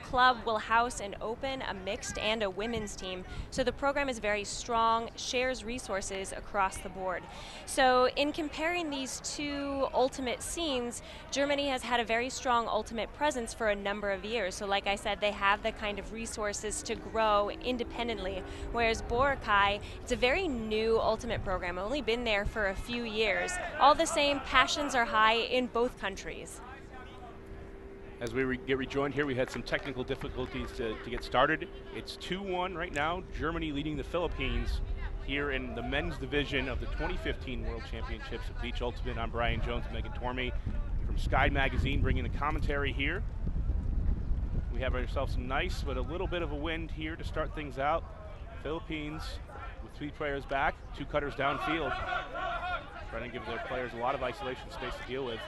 Club will house and open a mixed and a women's team. So the program is very strong, shares resources across the board. So in comparing these two ultimate scenes, Germany has had a very strong ultimate presence for a number of years. So like I said, they have the kind of resources to grow independently. Whereas Boracay, it's a very new ultimate program, only been there for a few years. All the same, passions are high in both countries. As we get rejoined here, we had some technical difficulties to get started. It's 2-1 right now, Germany leading the Philippines here in the men's division of the 2015 World Championships of Beach Ultimate. I'm Brian Jones and Megan Tormey from Sky Magazine bringing the commentary here. We have ourselves some nice, but a little bit of a wind here to start things out. Philippines with 3 players back, 2 cutters downfield, trying to give their players a lot of isolation space to deal with.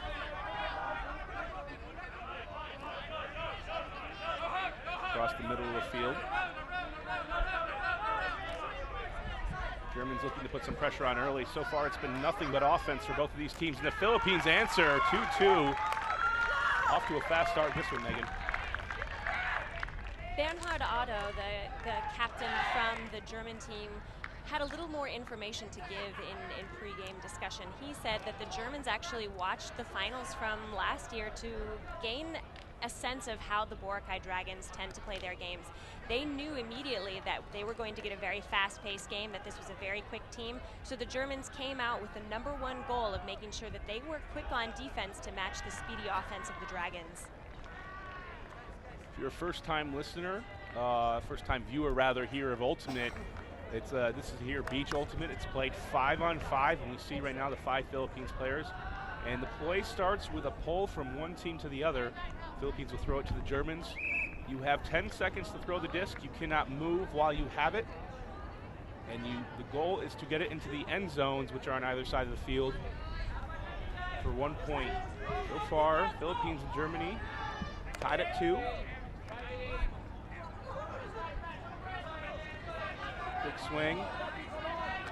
Across the middle of the field. Germans looking to put some pressure on early. So far it's been nothing but offense for both of these teams. And the Philippines answer 2-2. Off to a fast start this one, Megan. Bernhard Otto, the captain from the German team, had a little more information to give in pre-game discussion. He said that the Germans actually watched the finals from last year to gain a sense of how the Boracay Dragons tend to play their games. They knew immediately that they were going to get a very fast-paced game, that this was a very quick team, so the Germans came out with the #1 goal of making sure that they were quick on defense to match the speedy offense of the Dragons. If you're a first-time listener, first-time viewer rather, here of Ultimate, it's this is here Beach Ultimate. It's played 5-on-5, and we see right now the 5 Philippines players. And the play starts with a pull from one team to the other. Philippines will throw it to the Germans. You have 10 seconds to throw the disc. You cannot move while you have it. And the goal is to get it into the end zones, which are on either side of the field, for 1 point. So far, Philippines and Germany tied at 2. Quick swing.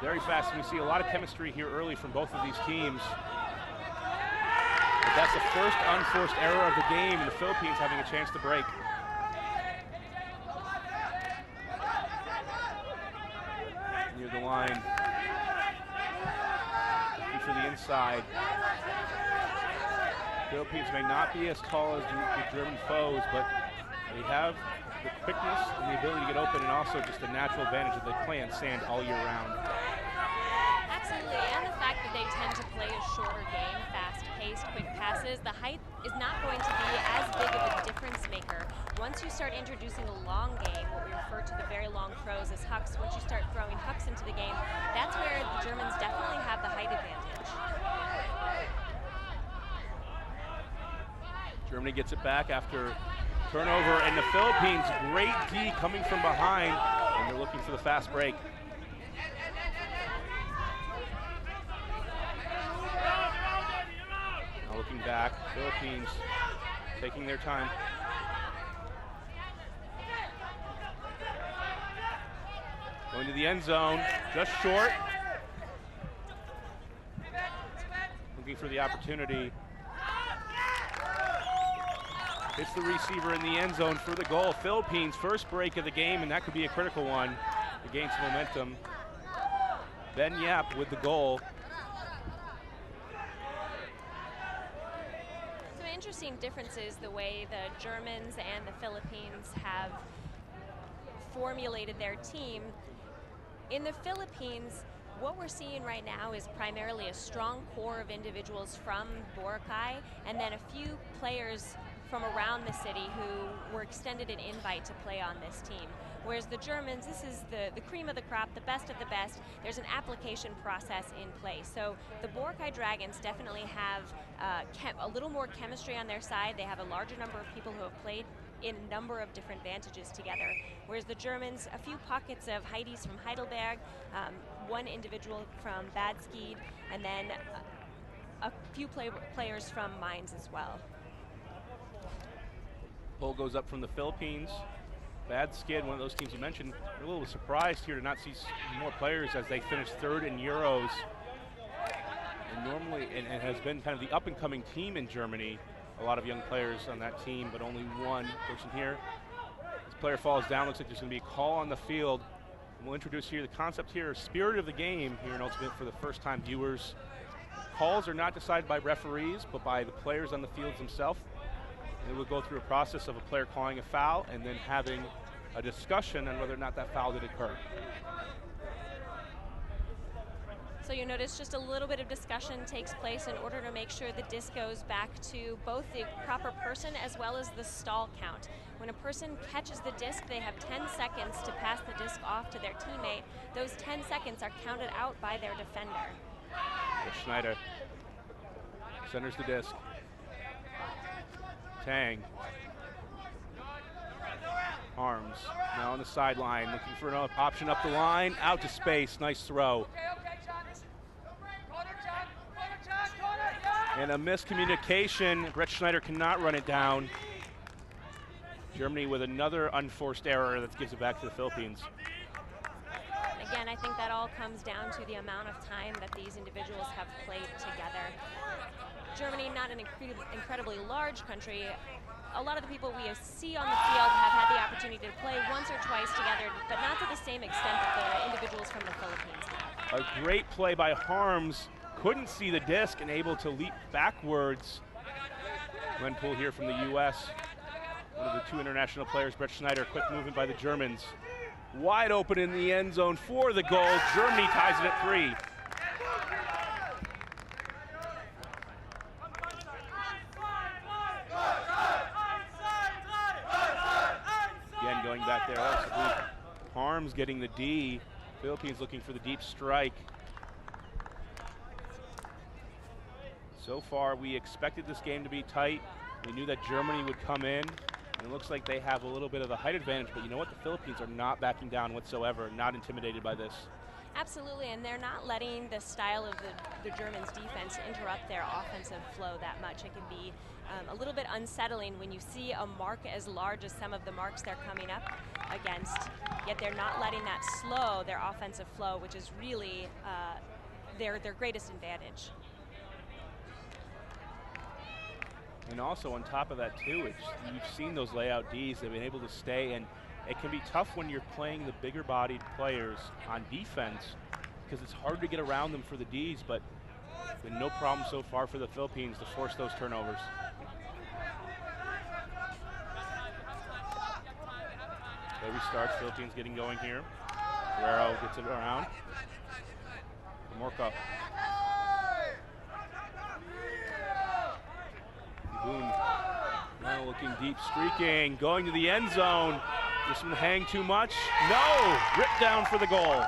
Very fast. And we see a lot of chemistry here early from both of these teams. But that's the first unforced error of the game, and the Philippines having a chance to break. Near the line. Looking for the inside. Philippines may not be as tall as the German foes, but they have the quickness and the ability to get open, and also just a natural advantage that they play on sand all year round. Absolutely, and the fact that they tend to play a shorter game, fast-paced, quick passes, the height is not going to be as big of a difference maker. Once you start introducing a long game, what we refer to the very long throws as hucks, once you start throwing hucks into the game, that's where the Germans definitely have the height advantage. Germany gets it back after turnover, and the Philippines, great D coming from behind, and they're looking for the fast break. Now looking back, Philippines taking their time. Going to the end zone, just short. Looking for the opportunity. Hits the receiver in the end zone for the goal. Philippines' first break of the game, and that could be a critical one to gain some momentum. Ben Yap with the goal. Some interesting differences the way the Germans and the Philippines have formulated their team. In the Philippines, what we're seeing right now is primarily a strong core of individuals from Boracay and then a few players from around the city who were extended an invite to play on this team. Whereas the Germans, this is the cream of the crop, the best of the best. There's an application process in place. So the Boracay Dragons definitely have a little more chemistry on their side. They have a larger number of people who have played in a number of different vantages together. Whereas the Germans, a few pockets of Heidi's from Heidelberg, one individual from Bad Skied, and then a few players from Mainz as well. Pull goes up from the Philippines. Bad Skid, one of those teams you mentioned. We're a little surprised here to not see more players as they finished third in Euros. And normally, and has been kind of the up-and-coming team in Germany. A lot of young players on that team, but only one person here. This player falls down. Looks like there's going to be a call on the field. And we'll introduce here the concept here, spirit of the game here in Ultimate for the first-time viewers. Calls are not decided by referees, but by the players on the fields themselves. It will go through a process of a player calling a foul and then having a discussion on whether or not that foul did occur. So you notice just a little bit of discussion takes place in order to make sure the disc goes back to both the proper person as well as the stall count. When a person catches the disc, they have 10 seconds to pass the disc off to their teammate. Those 10 seconds are counted out by their defender. Schneider centers the disc. Tang. Arms now on the sideline, looking for another option up the line, out to space, nice throw. And a miscommunication, Brett Schneider cannot run it down. Germany with another unforced error that gives it back to the Philippines. Again, I think that all comes down to the amount of time that these individuals have played together. Germany, not an incredibly large country. A lot of the people we see on the field have had the opportunity to play once or twice together, but not to the same extent that the individuals from the Philippines have. A great play by Harms. Couldn't see the disc and able to leap backwards. Glenn Poole here from the U.S. One of the two international players, Brett Schneider, quick movement by the Germans. Wide open in the end zone for the goal. Germany ties it at 3. Again, going back there, also Harms getting the D. Philippines looking for the deep strike. So far, we expected this game to be tight. We knew that Germany would come in. And it looks like they have a little bit of a height advantage, but you know what? The Philippines are not backing down whatsoever, not intimidated by this. Absolutely, and they're not letting the style of the Germans' defense interrupt their offensive flow that much. It can be a little bit unsettling when you see a mark as large as some of the marks they're coming up against, yet they're not letting that slow their offensive flow, which is really their greatest advantage. And also on top of that too, you've seen those layout Ds, they've been able to stay, and it can be tough when you're playing the bigger bodied players on defense because it's hard to get around them for the Ds, but been no problem so far for the Philippines to force those turnovers. Play restarts, Philippines getting going here. Guerrero gets it around. Morka. Boone now looking deep, streaking, going to the end zone. This one hang too much? No! Ripped down for the goal.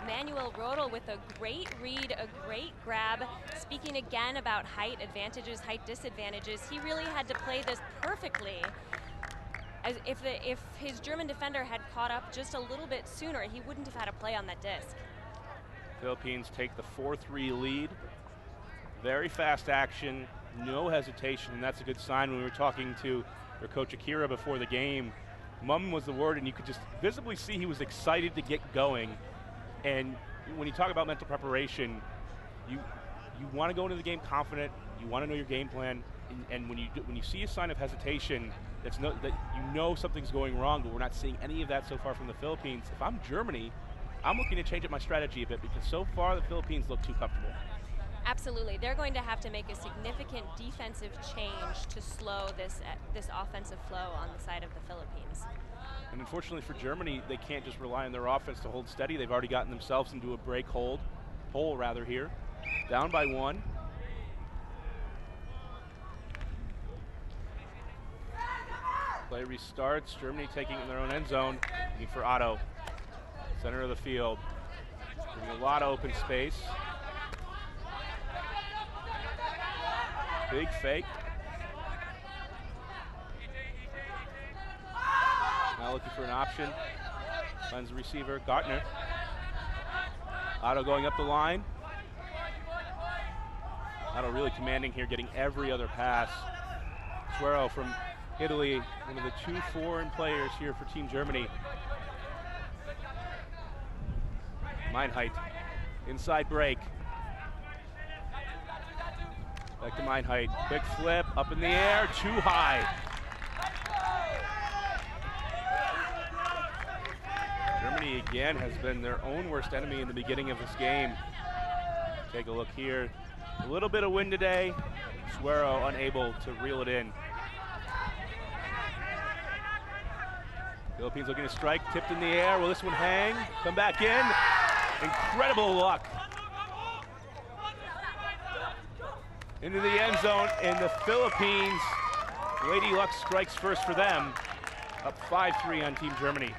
Manuel Rodel with a great read, a great grab. Speaking again about height advantages, height disadvantages, he really had to play this perfectly. As if his German defender had caught up just a little bit sooner, he wouldn't have had a play on that disc. Philippines take the 4-3 lead. Very fast action, no hesitation, and that's a good sign. When we were talking to their coach Akira before the game, Mum was the word, and you could just visibly see he was excited to get going. And when you talk about mental preparation, you want to go into the game confident. You want to know your game plan, and when you see a sign of hesitation, that you know something's going wrong. But we're not seeing any of that so far from the Philippines. If I'm Germany, I'm looking to change up my strategy a bit because so far the Philippines look too comfortable. Absolutely, they're going to have to make a significant defensive change to slow this offensive flow on the side of the Philippines. And unfortunately for Germany, they can't just rely on their offense to hold steady. They've already gotten themselves into a hole here. Down by 1. Play restarts. Germany taking it in their own end zone. Looking for Otto. Center of the field. Giving a lot of open space. Big fake. Now looking for an option. Finds the receiver, Gartner. Otto going up the line. Otto really commanding here, getting every other pass. Suero from Italy, one of the 2 foreign players here for Team Germany. Meinheit, inside break. Back to Meinheit, quick flip, up in the air, too high. Germany again has been their own worst enemy in the beginning of this game. Take a look here. A little bit of wind today. Suero unable to reel it in. Philippines looking to strike, tipped in the air. Will this one hang? Come back in. Incredible luck. Into the end zone, and the Philippines, Lady Luck strikes first for them. Up 5-3 on Team Germany.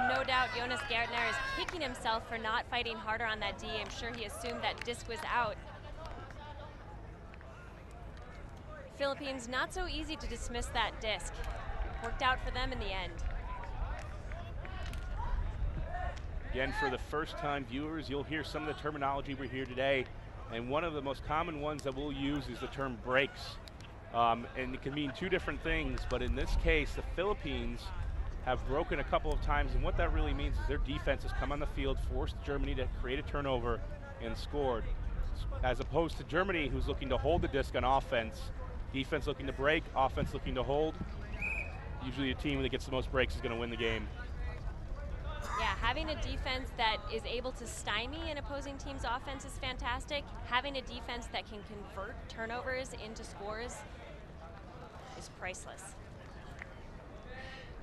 No doubt Jonas Gärtner is kicking himself for not fighting harder on that D. I'm sure he assumed that disc was out. Philippines, not so easy to dismiss that disc. Worked out for them in the end. Again, for the first-time viewers, you'll hear some of the terminology we hear today, and one of the most common ones that we'll use is the term breaks. And it can mean 2 different things, but in this case, the Philippines have broken a couple of times, and what that really means is their defense has come on the field, forced Germany to create a turnover, and scored. As opposed to Germany, who's looking to hold the disc on offense. Defense looking to break, offense looking to hold. Usually a team that gets the most breaks is going to win the game. Yeah, having a defense that is able to stymie an opposing team's offense is fantastic. Having a defense that can convert turnovers into scores is priceless.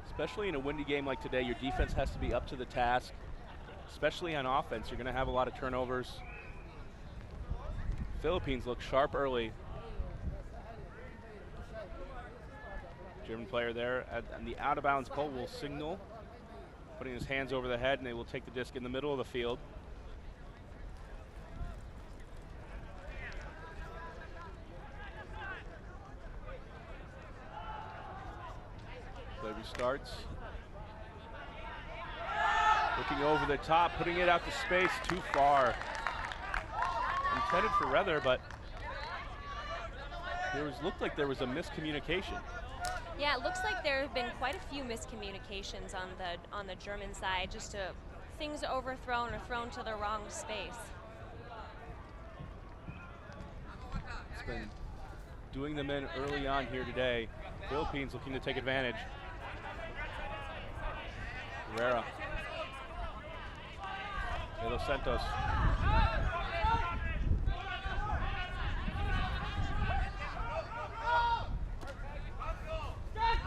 Especially in a windy game like today, your defense has to be up to the task. Especially on offense, you're going to have a lot of turnovers. Philippines look sharp early. German player there on the out-of-bounds pole will signal, putting his hands over the head, and they will take the disc in the middle of the field. Play restarts. Looking over the top, putting it out to space, too far. Intended for Rether, but looked like there was a miscommunication. Yeah, it looks like there have been quite a few miscommunications on the German side, just things overthrown or thrown to the wrong space. It's been doing them in early on here today. Philippines looking to take advantage. Herrera. De Los Santos.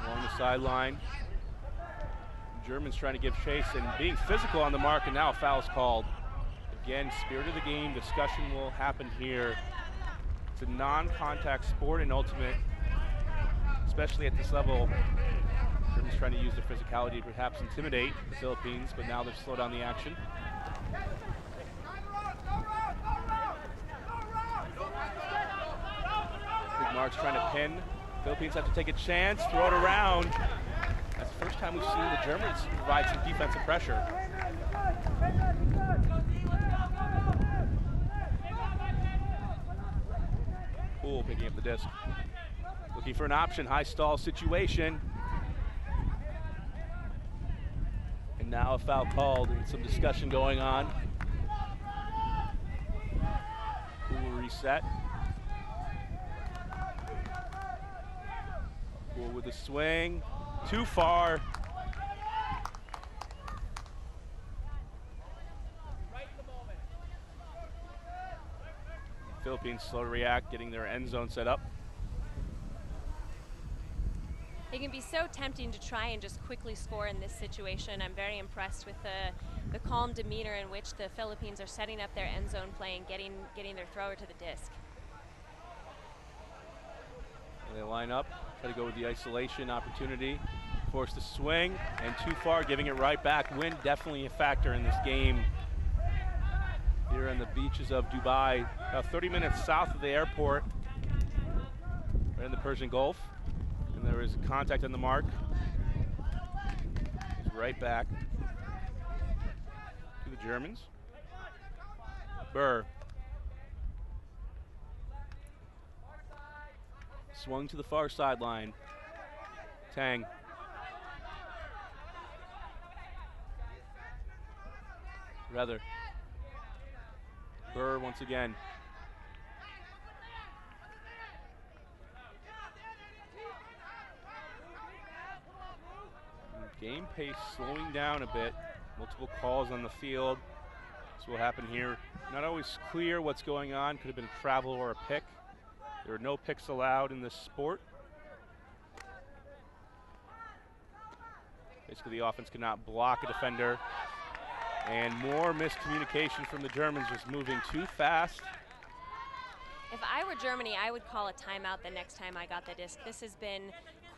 Along the sideline. Germans trying to give chase and being physical on the mark, and now a foul's called. Again, spirit of the game, discussion will happen here. It's a non-contact sport in Ultimate, especially at this level. Germans trying to use their physicality to perhaps intimidate the Philippines, but now they've slowed down the action. Big Mark's trying to pin. Philippines have to take a chance, throw it around. That's the first time we've seen the Germans provide some defensive pressure. Poole picking up the disc. Looking for an option, high stall situation. Now a foul called and some discussion going on. Who will reset? Poole with the swing. Too far. Philippines slow to react, getting their end zone set up. It can be so tempting to try and just quickly score in this situation. I'm very impressed with the calm demeanor in which the Philippines are setting up their end zone play and getting their thrower to the disc. And they line up, try to go with the isolation opportunity, force the swing, and too far, giving it right back. Wind definitely a factor in this game. Here on the beaches of Dubai, about 30 minutes south of the airport, right in the Persian Gulf. And there is contact on the mark. It's right back to the Germans. Burr. Swung to the far sideline. Tang. Rather. Burr once again. Game pace slowing down a bit. Multiple calls on the field. This will happen here. Not always clear what's going on. Could have been a travel or a pick. There are no picks allowed in this sport. Basically, the offense cannot block a defender. And more miscommunication from the Germans, just moving too fast. If I were Germany, I would call a timeout the next time I got the disc. This has been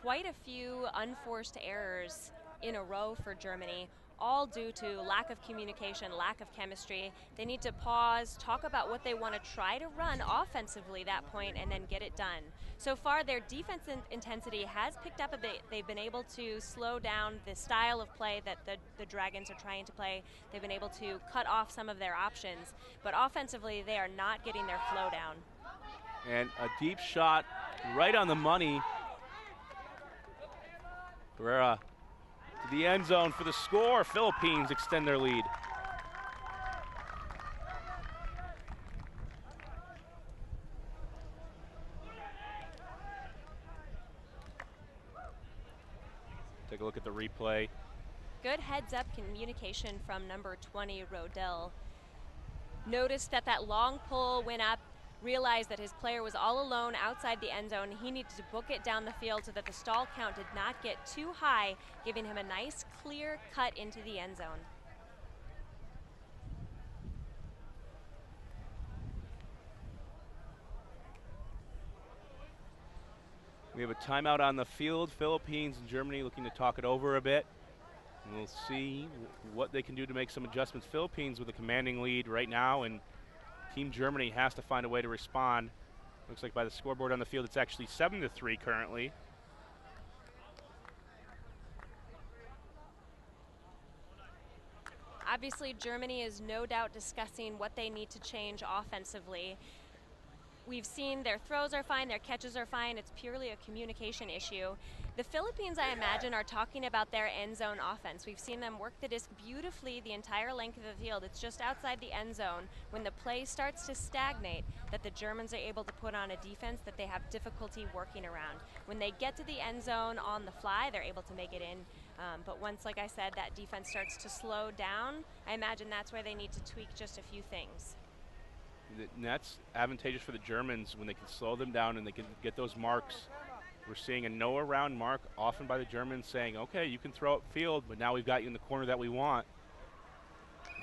quite a few unforced errors in a row for Germany, all due to lack of communication, lack of chemistry. They need to pause, talk about what they want to try to run offensively that point, and then get it done. So far, their defense intensity has picked up a bit. They've been able to slow down the style of play that the Dragons are trying to play. They've been able to cut off some of their options, but offensively, they are not getting their flow down. And a deep shot right on the money. Pereira to the end zone for the score. Philippines extend their lead. Take a look at the replay. Good heads-up communication from number 20, Rodell. Noticed that long pull went up, realized that his player was all alone outside the end zone. He needed to book it down the field so that the stall count did not get too high, giving him a nice clear cut into the end zone. We have a timeout on the field. Philippines and Germany looking to talk it over a bit. And we'll see what they can do to make some adjustments. Philippines with a commanding lead right now, and Team Germany has to find a way to respond. Looks like by the scoreboard on the field, it's actually 7-3 currently. Obviously, Germany is no doubt discussing what they need to change offensively. We've seen their throws are fine, their catches are fine. It's purely a communication issue. The Philippines, I imagine, are talking about their end zone offense. We've seen them work the disc beautifully the entire length of the field. It's just outside the end zone when the play starts to stagnate that the Germans are able to put on a defense that they have difficulty working around. When they get to the end zone on the fly, they're able to make it in. But once, like I said, that defense starts to slow down, I imagine that's where they need to tweak just a few things. And that's advantageous for the Germans when they can slow them down and they can get those marks. We're seeing a no around mark often by the Germans saying, okay, you can throw upfield, but now we've got you in the corner that we want.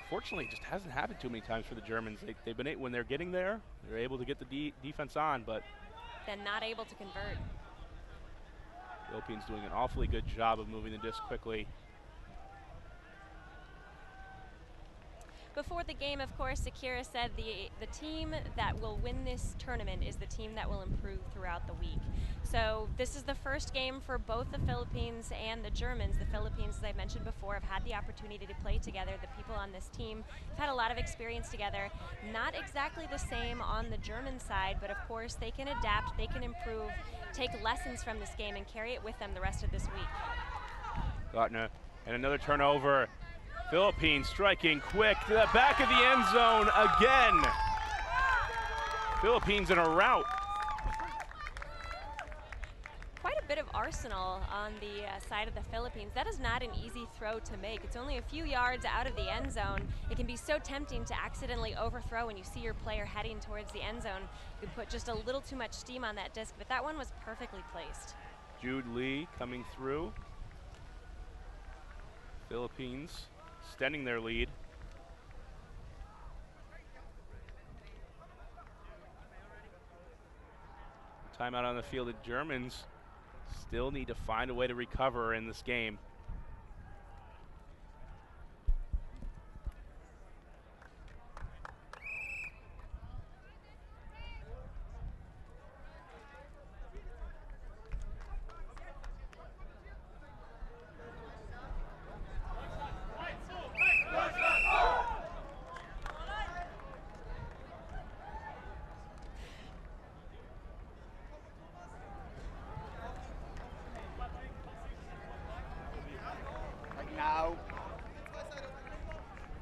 Unfortunately, it just hasn't happened too many times for the Germans. They've been when they're getting there, they're able to get the defense on, but then not able to convert. Philippines doing an awfully good job of moving the disc quickly. Before the game, of course, Akira said the team that will win this tournament is the team that will improve throughout the week. So this is the first game for both the Philippines and the Germans. The Philippines, as I mentioned before, have had the opportunity to play together. The people on this team have had a lot of experience together. Not exactly the same on the German side, but of course they can adapt, they can improve, take lessons from this game and carry it with them the rest of this week. Gartner, and another turnover. Philippines striking quick to the back of the end zone again. Philippines in a rout. Quite a bit of arsenal on the side of the Philippines. That is not an easy throw to make. It's only a few yards out of the end zone. It can be so tempting to accidentally overthrow when you see your player heading towards the end zone. You put just a little too much steam on that disc, but that one was perfectly placed. Jude Lee coming through. Philippines extending their lead. Timeout on the field. The Germans still need to find a way to recover in this game.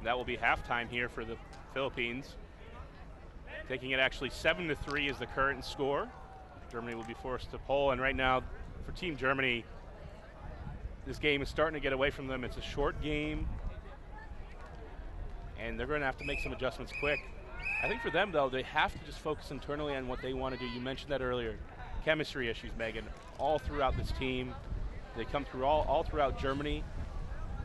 That will be halftime here for the Philippines. Taking it actually 7-3 is the current score. Germany will be forced to pull, and right now for Team Germany, this game is starting to get away from them. It's a short game, and they're going to have to make some adjustments quick. I think for them, though, they have to just focus internally on what they want to do. You mentioned that earlier. Chemistry issues, Megan, all throughout this team. They come through all throughout Germany.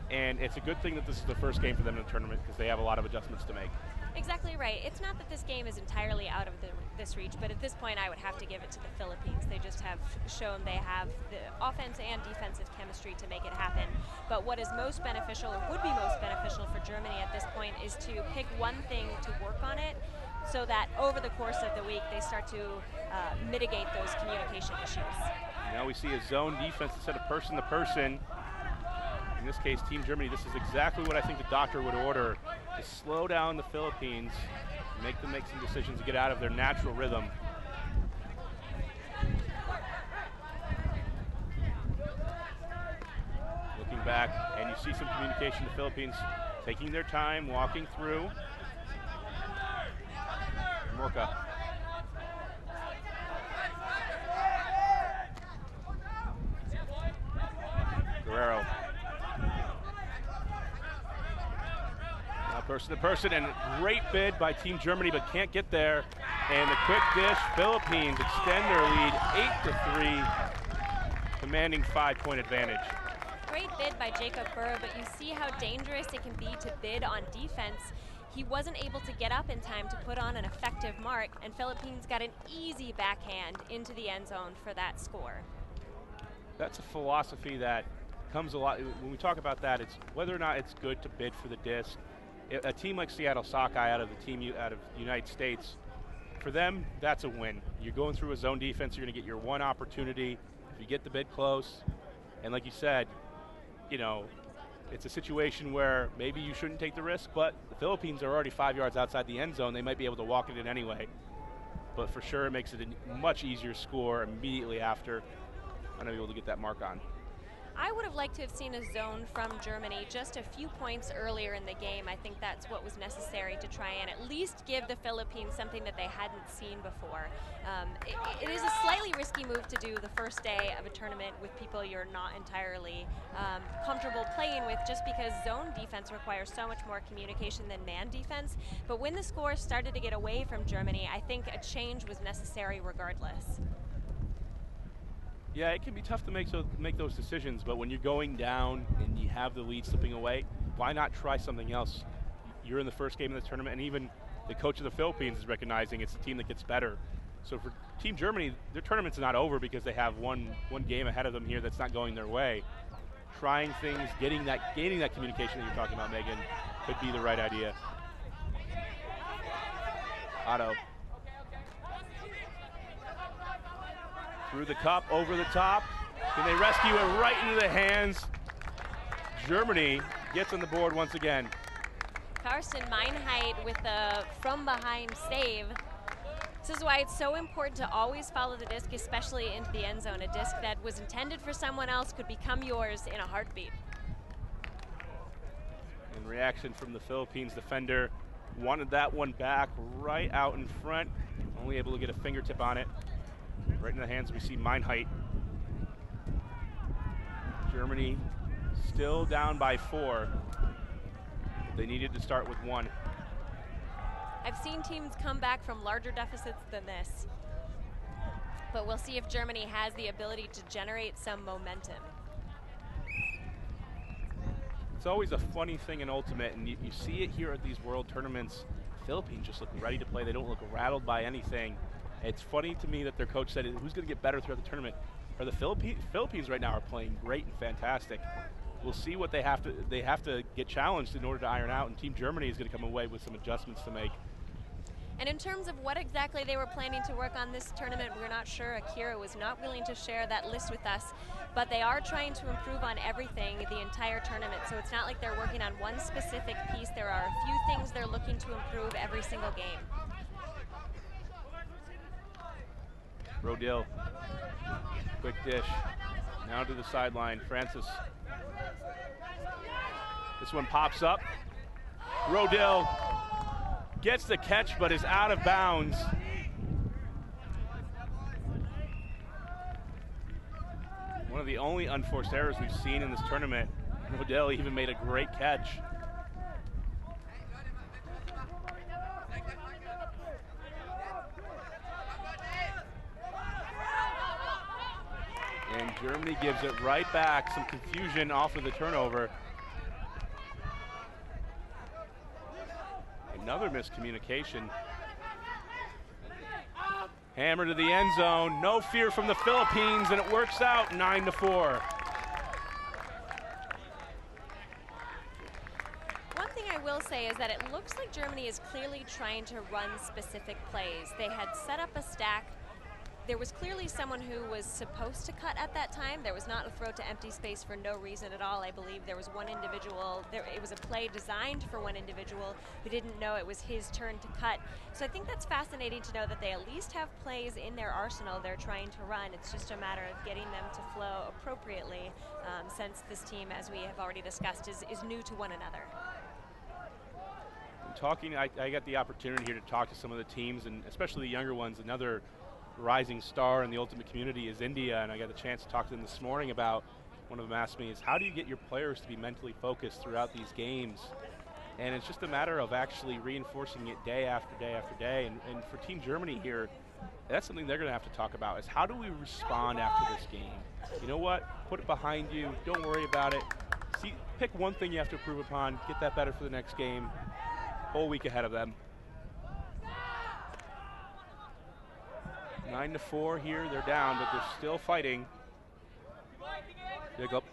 And it's a good thing that this is the first game for them in the tournament because they have a lot of adjustments to make. Exactly right. It's not that this game is entirely out of this reach, but at this point I would have to give it to the Philippines. They just have shown they have the offense and defensive chemistry to make it happen. But what is most beneficial, or would be most beneficial for Germany at this point, is to pick one thing to work on it so that over the course of the week they start to mitigate those communication issues. Now we see a zone defense instead of person-to-person. In this case, Team Germany, this is exactly what I think the doctor would order, to slow down the Philippines, make them make some decisions to get out of their natural rhythm. Looking back, and you see some communication, the Philippines taking their time, walking through. Morka. Guerrero. Person to person, and great bid by Team Germany, but can't get there. And the quick dish, Philippines extend their lead 8-3, commanding 5-point advantage. Great bid by Jacob Burr, but you see how dangerous it can be to bid on defense. He wasn't able to get up in time to put on an effective mark, and Philippines got an easy backhand into the end zone for that score. That's a philosophy that comes a lot, when we talk about that, it's whether or not it's good to bid for the disc. A team like Seattle Sockeye out of the United States, for them, that's a win. You're going through a zone defense, you're going to get your one opportunity. If you get the bid close, and like you said, you know, it's a situation where maybe you shouldn't take the risk, but the Philippines are already 5 yards outside the end zone. They might be able to walk it in anyway. But for sure, it makes it a much easier score immediately after. I'm able to get that mark on. I would have liked to have seen a zone from Germany just a few points earlier in the game. I think that's what was necessary to try and at least give the Philippines something that they hadn't seen before. It is a slightly risky move to do the first day of a tournament with people you're not entirely comfortable playing with, just because zone defense requires so much more communication than man defense. But when the score started to get away from Germany, I think a change was necessary regardless. Yeah, it can be tough to make those decisions, but when you're going down and you have the lead slipping away, why not try something else? You're in the first game of the tournament, and even the coach of the Philippines is recognizing it's the team that gets better. So for Team Germany, their tournament's not over because they have one game ahead of them here that's not going their way. Trying things, gaining that communication that you're talking about, Megan, could be the right idea. Otto. Through the cup, over the top. Can they rescue it right into the hands? Germany gets on the board once again. Carsten Meinheit with a from-behind save. This is why it's so important to always follow the disc, especially into the end zone. A disc that was intended for someone else could become yours in a heartbeat. And reaction from the Philippines defender. Wanted that one back right out in front. Only able to get a fingertip on it. Right in the hands we see Meinheit. Germany still down by 4. They needed to start with 1. I've seen teams come back from larger deficits than this. But we'll see if Germany has the ability to generate some momentum. It's always a funny thing in Ultimate, and you see it here at these world tournaments. Philippines just look ready to play. They don't look rattled by anything. It's funny to me that their coach said, who's going to get better throughout the tournament? Or the Philippines right now are playing great and fantastic. We'll see what they have to get challenged in order to iron out, and Team Germany is going to come away with some adjustments to make. And in terms of what exactly they were planning to work on this tournament, we're not sure. Akira was not willing to share that list with us, but they are trying to improve on everything the entire tournament. So it's not like they're working on one specific piece. There are a few things they're looking to improve every single game. Rodil, quick dish, now to the sideline, Francis. This one pops up. Rodil gets the catch, but is out of bounds. One of the only unforced errors we've seen in this tournament. Rodil even made a great catch. And Germany gives it right back. Some confusion off of the turnover. Another miscommunication. Hammer to the end zone. No fear from the Philippines, and it works out 9-4. One thing I will say is that it looks like Germany is clearly trying to run specific plays. They had set up a stack. There was clearly someone who was supposed to cut at that time. There was not a throw to empty space for no reason at all. I believe there was one individual, it was a play designed for one individual who didn't know it was his turn to cut. So I think that's fascinating to know that they at least have plays in their arsenal they're trying to run. It's just a matter of getting them to flow appropriately since this team, as we have already discussed, is new to one another. I got the opportunity here to talk to some of the teams, and especially the younger ones. Another rising star in the Ultimate community is India, and I got a chance to talk to them this morning about, one of them asked me, is how do you get your players to be mentally focused throughout these games? And it's just a matter of actually reinforcing it day after day after day. And for Team Germany here, that's something they're going to have to talk about, is how do we respond after this game? You know what? Put it behind you. Don't worry about it. Pick one thing you have to improve upon. Get that better for the next game. Whole week ahead of them. 9-4 here, they're down, but they're still fighting. Pick up.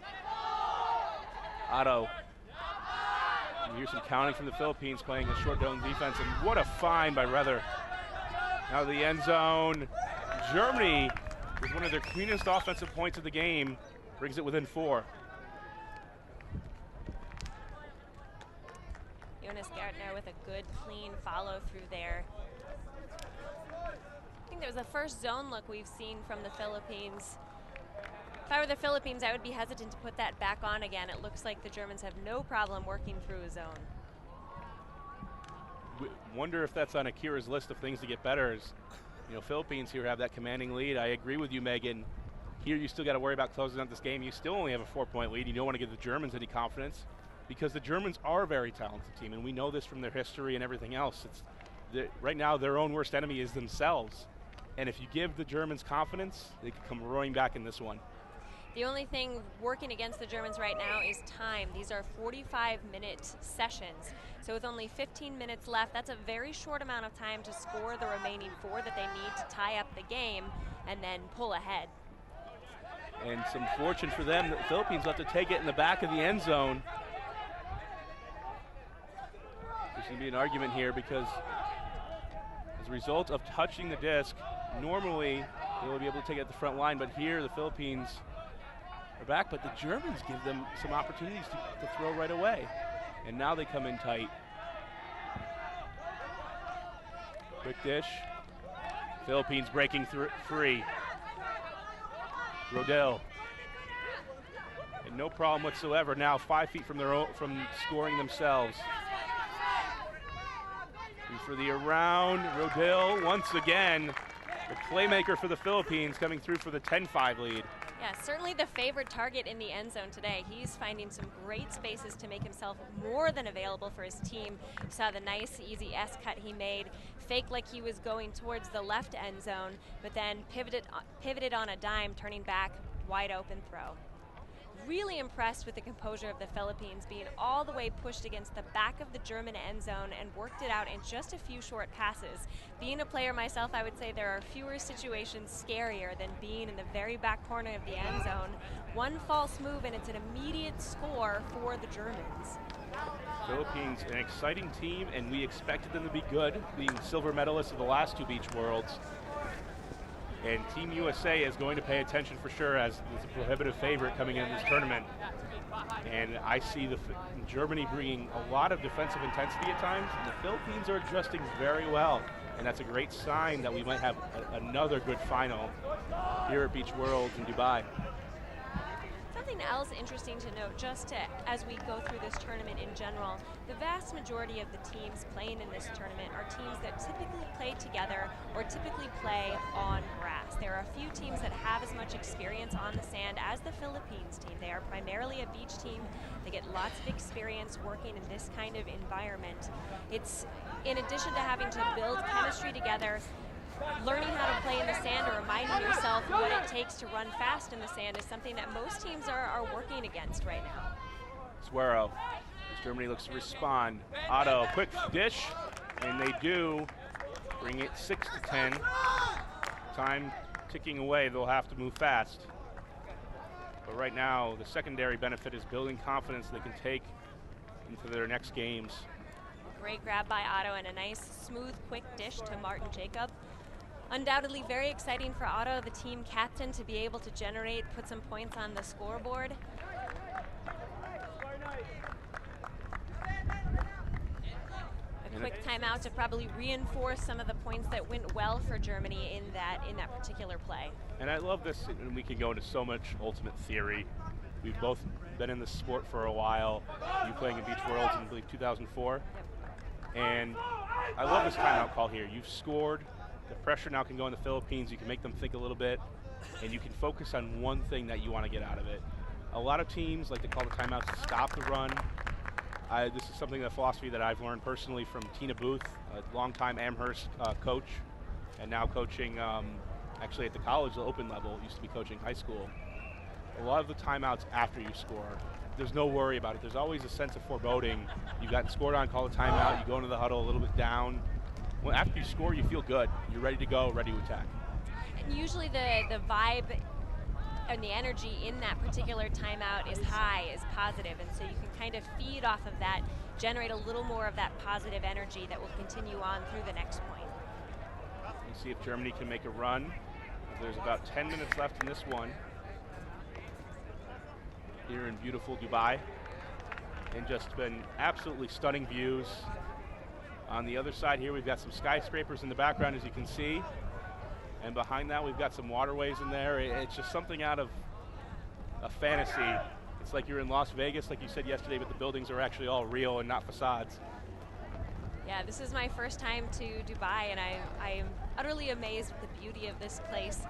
Otto. You hear some counting from the Philippines playing a short zone defense, and what a find by Rether. Now to the end zone. Germany, with one of their cleanest offensive points of the game, brings it within 4. Jonas Gartner with a good, clean follow through there. I think that was the first zone look we've seen from the Philippines. If I were the Philippines, I would be hesitant to put that back on again. It looks like the Germans have no problem working through a zone. Wonder if that's on Akira's list of things to get better. Is, you know, Philippines here have that commanding lead. I agree with you, Megan. Here you still got to worry about closing out this game. You still only have a 4-point lead. You don't want to give the Germans any confidence, because the Germans are a very talented team, and we know this from their history and everything else. Right now, their own worst enemy is themselves. And if you give the Germans confidence, they could come roaring back in this one. The only thing working against the Germans right now is time. These are 45-minute sessions. So with only 15 minutes left, that's a very short amount of time to score the remaining 4 that they need to tie up the game and then pull ahead. And some fortune for them, the Philippines have to take it in the back of the end zone. There's going to be an argument here, because as a result of touching the disc, normally they will be able to take it at the front line, but here the Philippines are back, but the Germans give them some opportunities to throw right away. And now they come in tight. Quick dish. Philippines breaking free. Rodel. no problem whatsoever. Now 5 feet from from scoring themselves. And for the around, Rodil once again, the playmaker for the Philippines, coming through for the 10-5 lead. Yeah, certainly the favored target in the end zone today. He's finding some great spaces to make himself more than available for his team. You saw the nice, easy S cut he made, fake like he was going towards the left end zone, but then pivoted on a dime, turning back, wide open throw. Really impressed with the composure of the Philippines, being all the way pushed against the back of the German end zone and worked it out in just a few short passes. Being a player myself, I would say there are fewer situations scarier than being in the very back corner of the end zone. One false move and it's an immediate score for the Germans. Philippines, an exciting team, and we expected them to be good, being silver medalists of the last 2 Beach Worlds. And Team USA is going to pay attention for sure as a prohibitive favorite coming into this tournament. And I see Germany bringing a lot of defensive intensity at times, and the Philippines are adjusting very well. And that's a great sign that we might have another good final here at Beach Worlds in Dubai. Something else interesting to note, as we go through this tournament in general, the vast majority of the teams playing in this tournament are teams that typically play together or typically play on grass. There are a few teams that have as much experience on the sand as the Philippines team. They are primarily a beach team. They get lots of experience working in this kind of environment. It's, in addition to having to build chemistry together, learning how to play in the sand or reminding yourself what it takes to run fast in the sand is something that most teams are working against right now. Suero, as Germany looks to respond. Otto, quick dish, and they do bring it 6-10. Time ticking away, they'll have to move fast. But right now, the secondary benefit is building confidence they can take into their next games. Great grab by Otto and a nice, smooth, quick dish to Martin Jacob. Undoubtedly very exciting for Otto, the team captain, to be able to put some points on the scoreboard. A quick timeout to probably reinforce some of the points that went well for Germany in that particular play. And I love this, and we can go into so much ultimate theory. We've both been in this sport for a while. You playing in Beach Worlds in, I believe, 2004. Yep. And I love this timeout call here. You've scored. The pressure now can go in the Philippines. You can make them think a little bit, and you can focus on one thing that you want to get out of it. A lot of teams like to call the timeouts to stop the run. This is something, a philosophy that I've learned personally from Tina Booth, a longtime Amherst coach, and now coaching actually at the college, the open level, used to be coaching high school. A lot of the timeouts after you score, there's no worry about it. There's always a sense of foreboding. You've gotten scored on, call a timeout, you go into the huddle a little bit down. Well, after you score, you feel good. You're ready to go, ready to attack. And usually the vibe and the energy in that particular timeout is high, is positive, and so you can kind of feed off of that, generate a little more of that positive energy that will continue on through the next point. Let's see if Germany can make a run. There's about 10 minutes left in this one. Here in beautiful Dubai. And just been absolutely stunning views. On the other side here, we've got some skyscrapers in the background, as you can see. And behind that, we've got some waterways in there. It's just something out of a fantasy. It's like you're in Las Vegas, like you said yesterday, but the buildings are actually all real and not facades. Yeah, this is my first time to Dubai, and I am utterly amazed with the beauty of this place,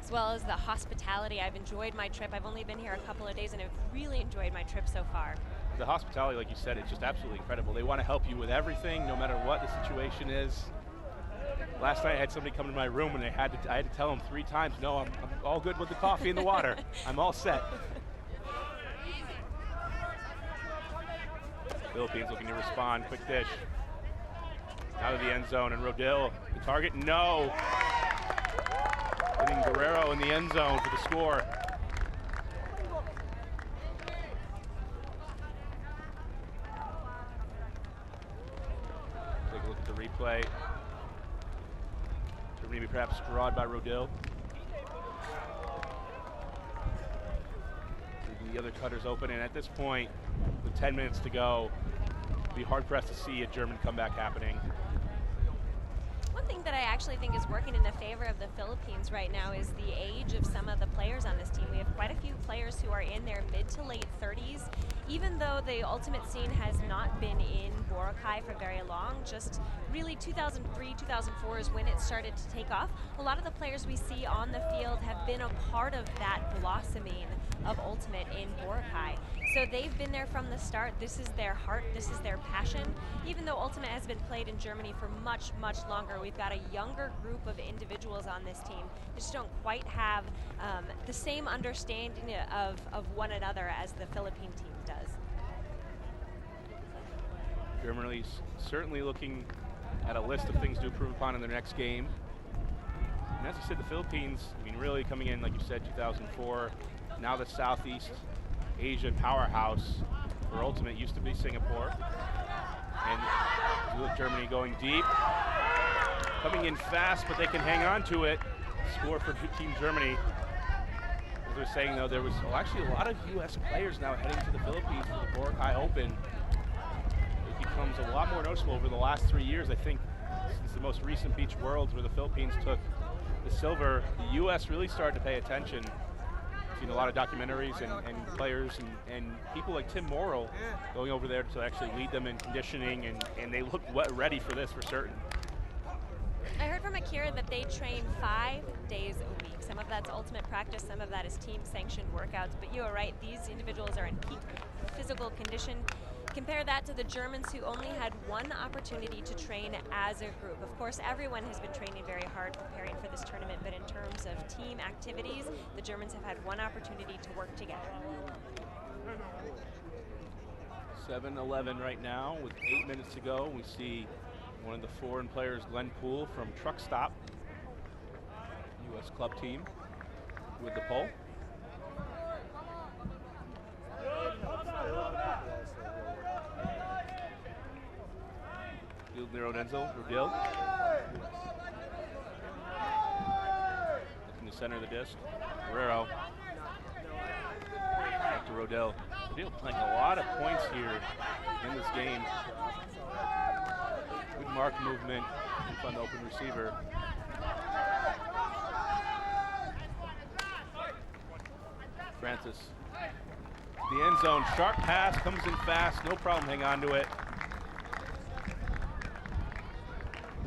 as well as the hospitality. I've enjoyed my trip. I've only been here a couple of days, and I've really enjoyed my trip so far. The hospitality, like you said, it's just absolutely incredible. They want to help you with everything, no matter what the situation is. Last night I had somebody come to my room and I had to tell them 3 times, no, I'm all good with the coffee and the water. I'm all set. Philippines looking to respond, quick dish. Out of the end zone, and Rodil, the target, no. Hitting Guerrero in the end zone for the score. Take a look at the replay. Maybe perhaps drawed by Rodil. The other cutter's open, and at this point, with 10 minutes to go, it'd be hard-pressed to see a German comeback happening. One thing that I actually think is working in the favor of the Philippines right now is the age of some of the players on this team. We have quite a few players who are in their mid to late 30s. Even though the ultimate scene has not been in Boracay for very long, just really 2003, 2004 is when it started to take off. A lot of the players we see on the field have been a part of that blossoming of ultimate in Boracay. So they've been there from the start. This is their heart, this is their passion. Even though ultimate has been played in Germany for much, much longer, we've got a younger group of individuals on this team that just don't quite have the same understanding of one another as the Philippine team does. Germany's certainly looking at a list of things to improve upon in their next game. And as I said, the Philippines, I mean, really coming in, like you said, 2004, now the Southeast Asia powerhouse for ultimate used to be Singapore. And look, Germany going deep, coming in fast, but they can hang on to it. Score for Team Germany. As we were saying, though, there was actually a lot of U.S. players now heading to the Philippines for the Boracay Open. It becomes a lot more noticeable over the last 3 years, I think, since the most recent Beach Worlds where the Philippines took the silver. The U.S. really started to pay attention. Seen a lot of documentaries and players and people like Tim Morrill going over there to actually lead them in conditioning, and they look ready for this for certain. I heard from Akira that they train 5 days a week. Some of that's ultimate practice, some of that is team-sanctioned workouts, but you are right, these individuals are in peak physical condition. Compare that to the Germans, who only had one opportunity to train as a group. Of course, everyone has been training very hard preparing for this tournament, but in terms of team activities, the Germans have had one opportunity to work together. 7-11 right now with 8 minutes to go. We see one of the foreign players, Glenn Poole from Truck Stop, U.S. club team, with the pole. Field near Onenzo, Rodil. In the center of the disc, Guerrero. Back to Rodil. Rodil playing a lot of points here in this game. Good mark movement on the open receiver. Francis. The end zone, sharp pass, comes in fast, no problem, hang on to it.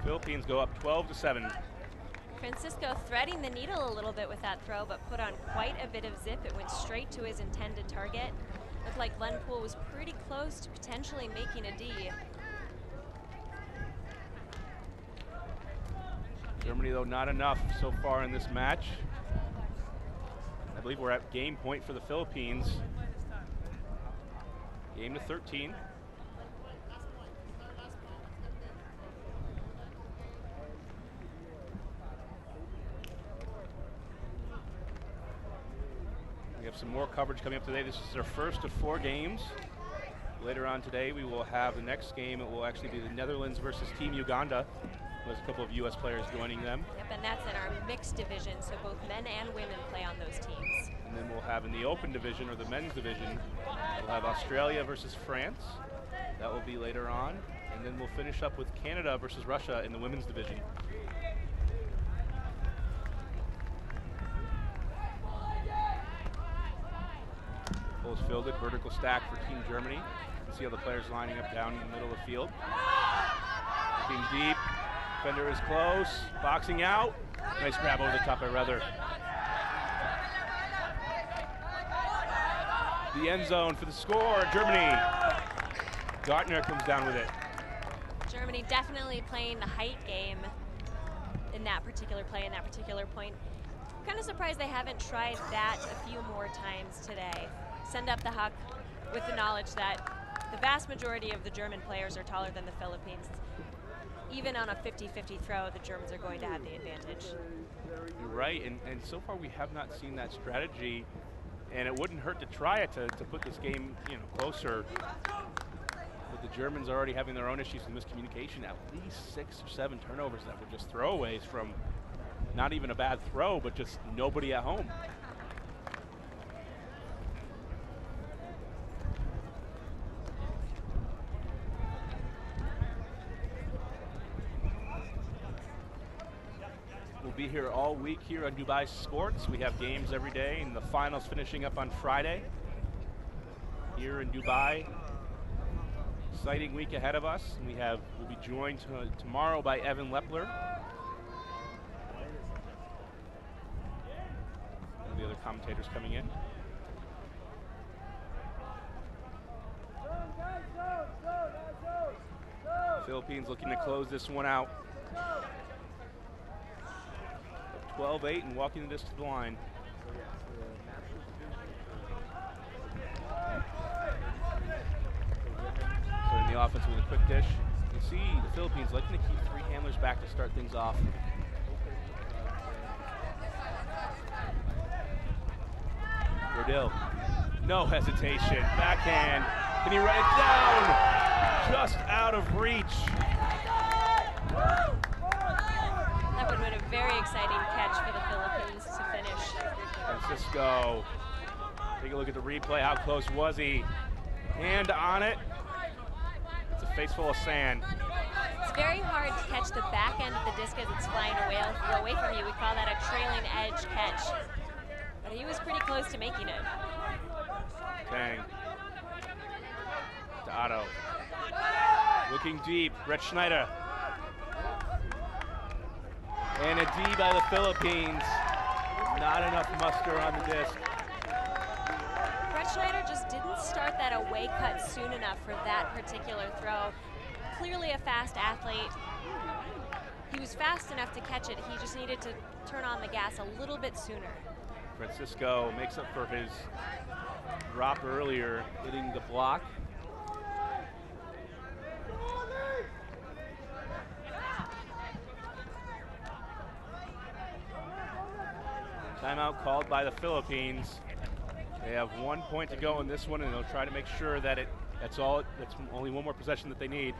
Philippines go up 12-7. Francisco threading the needle a little bit with that throw, but put on quite a bit of zip. It went straight to his intended target. Looked like Glenn Poole was pretty close to potentially making a D. Germany, though, not enough so far in this match. I believe we're at game point for the Philippines. Game to 13. We have some more coverage coming up today. This is our first of 4 games. Later on today, we will have the next game. It will actually be the Netherlands versus Team Uganda. There's a couple of U.S. players joining them. Yep, and that's in our mixed division, so both men and women play on those teams. And then we'll have in the open division, or the men's division, we'll have Australia versus France. That will be later on. And then we'll finish up with Canada versus Russia in the women's division. Pole's fielded, vertical stack for Team Germany. You can see all the players lining up down in the middle of the field. Looking deep, defender is close, boxing out. Nice grab over the top by Ruther. The end zone for the score, Germany. Gartner comes down with it. Germany definitely playing the height game in that particular play, in that particular point. Kind of surprised they haven't tried that a few more times today. Send up the huck with the knowledge that the vast majority of the German players are taller than the Philippines. Even on a 50-50 throw, the Germans are going to have the advantage. You're right, and so far we have not seen that strategy, and it wouldn't hurt to try it to put this game, closer. But the Germans are already having their own issues with miscommunication. At least 6 or 7 turnovers that were just throwaways from not even a bad throw, but just nobody at home. be here all week here on Dubai Sports. We have games every day, and the finals finishing up on Friday here in Dubai. Exciting week ahead of us. And we'll be joined tomorrow by Evan Lepler. One of the other commentators coming in. Philippines looking to close this one out. 12-8 and walking this to the line. So in the offense with a quick dish. You can see the Philippines liking to keep 3 handlers back to start things off. Rodil, no hesitation, backhand. Can he run it down? Just out of reach. That would have been a very exciting catch for the Philippines to finish. Francisco, take a look at the replay. How close was he? Hand on it. It's a face full of sand. It's very hard to catch the back end of the disc as it's flying away from you. We call that a trailing edge catch. But he was pretty close to making it. Tang. To Otto. Looking deep, Brett Schneider. And a D by the Philippines. Not enough muster on the disc. Brett Schneider just didn't start that away cut soon enough for that particular throw. Clearly a fast athlete. He was fast enough to catch it. He just needed to turn on the gas a little bit sooner. Francisco makes up for his drop earlier, hitting the block. Timeout called by the Philippines. They have 1 point to go in this one, and they'll try to make sure that that's only one more possession that they need.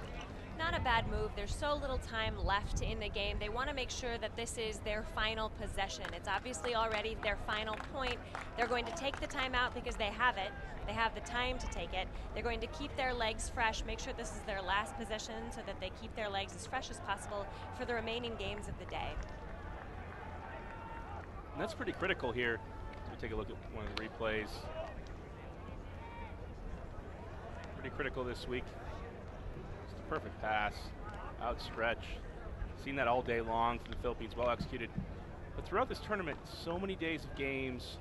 Not a bad move. There's so little time left in the game. They want to make sure that this is their final possession. It's obviously already their final point. They're going to take the timeout because they have it. They have the time to take it. They're going to keep their legs fresh, make sure this is their last possession so that they keep their legs as fresh as possible for the remaining games of the day. And that's pretty critical here. Let me take a look at one of the replays. Pretty critical this week. Just a perfect pass, outstretch. Seen that all day long from the Philippines, well executed. But throughout this tournament, so many days of games,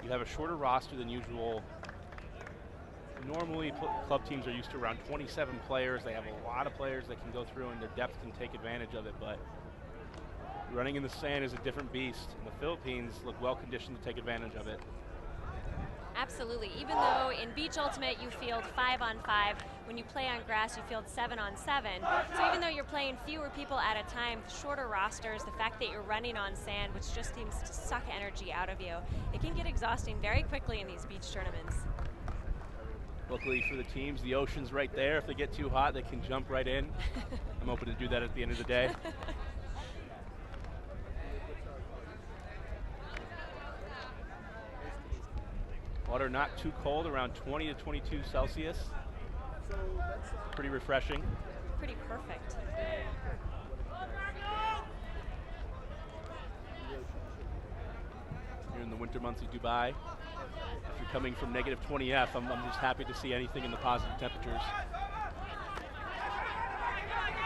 you have a shorter roster than usual. Normally, club teams are used to around 27 players. They have a lot of players that can go through and their depth can take advantage of it, but running in the sand is a different beast, and the Philippines look well conditioned to take advantage of it. Absolutely. Even though in Beach Ultimate you field 5-on-5, when you play on grass you field 7-on-7. So even though you're playing fewer people at a time, shorter rosters, the fact that you're running on sand, which just seems to suck energy out of you, it can get exhausting very quickly in these beach tournaments. Luckily for the teams, the ocean's right there. If they get too hot, they can jump right in. I'm hoping to do that at the end of the day. Water not too cold, around 20 to 22 Celsius. Pretty refreshing. Pretty perfect. Here in the winter months of Dubai, if you're coming from negative 20F, I'm just happy to see anything in the positive temperatures.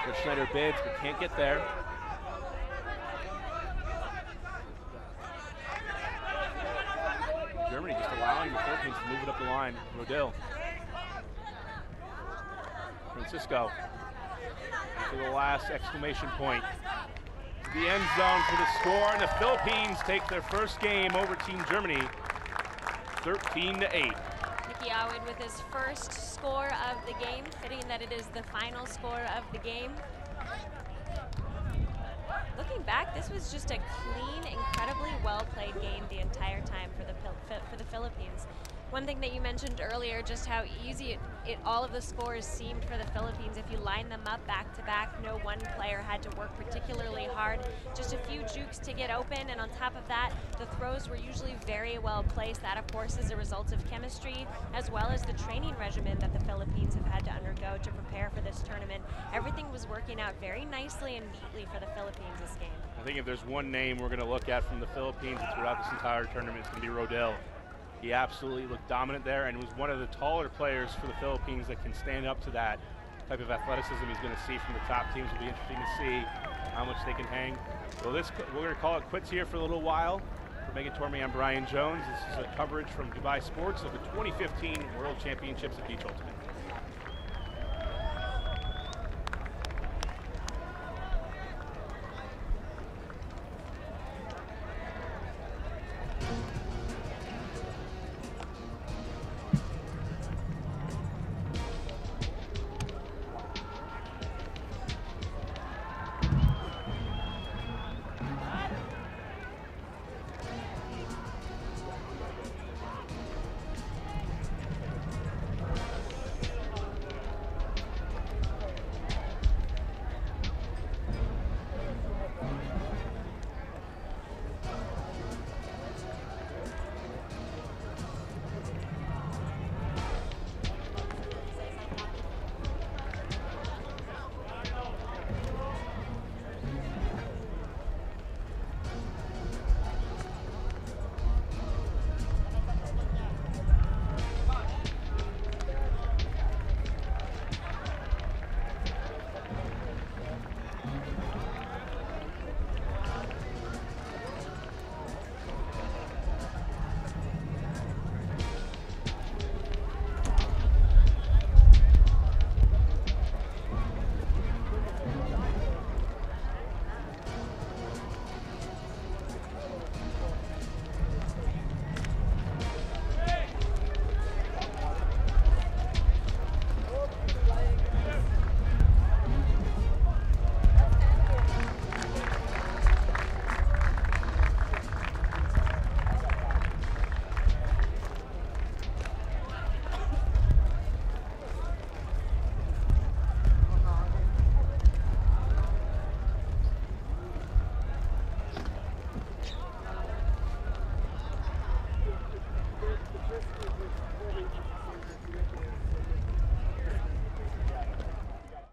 But Schneider bids, but can't get there. Germany just allowing the Philippines to move it up the line. Rodil. Francisco to the last exclamation point. To the end zone for the score, and the Philippines take their first game over Team Germany, 13-8. Nicky Awid with his first score of the game, fitting that it is the final score of the game. Looking back, this was just a clean, incredibly well-played game the entire time for the Philippines. One thing that you mentioned earlier, just how easy all of the scores seemed for the Philippines. If you line them up back to back, no one player had to work particularly hard. Just a few jukes to get open, and on top of that, the throws were usually very well placed. That, of course, is a result of chemistry, as well as the training regimen that the Philippines have had to undergo to prepare for this tournament. Everything was working out very nicely and neatly for the Philippines this game. I think if there's one name we're going to look at from the Philippines throughout this entire tournament, it's going to be Rodel. He absolutely looked dominant there and was one of the taller players for the Philippines that can stand up to that type of athleticism he's going to see from the top teams. It'll be interesting to see how much they can hang. Well, we're going to call it quits here for a little while. For Megan Tormey, I'm Brian Jones. This is a coverage from Dubai Sports of the 2015 World Championships of Beach Ultimate.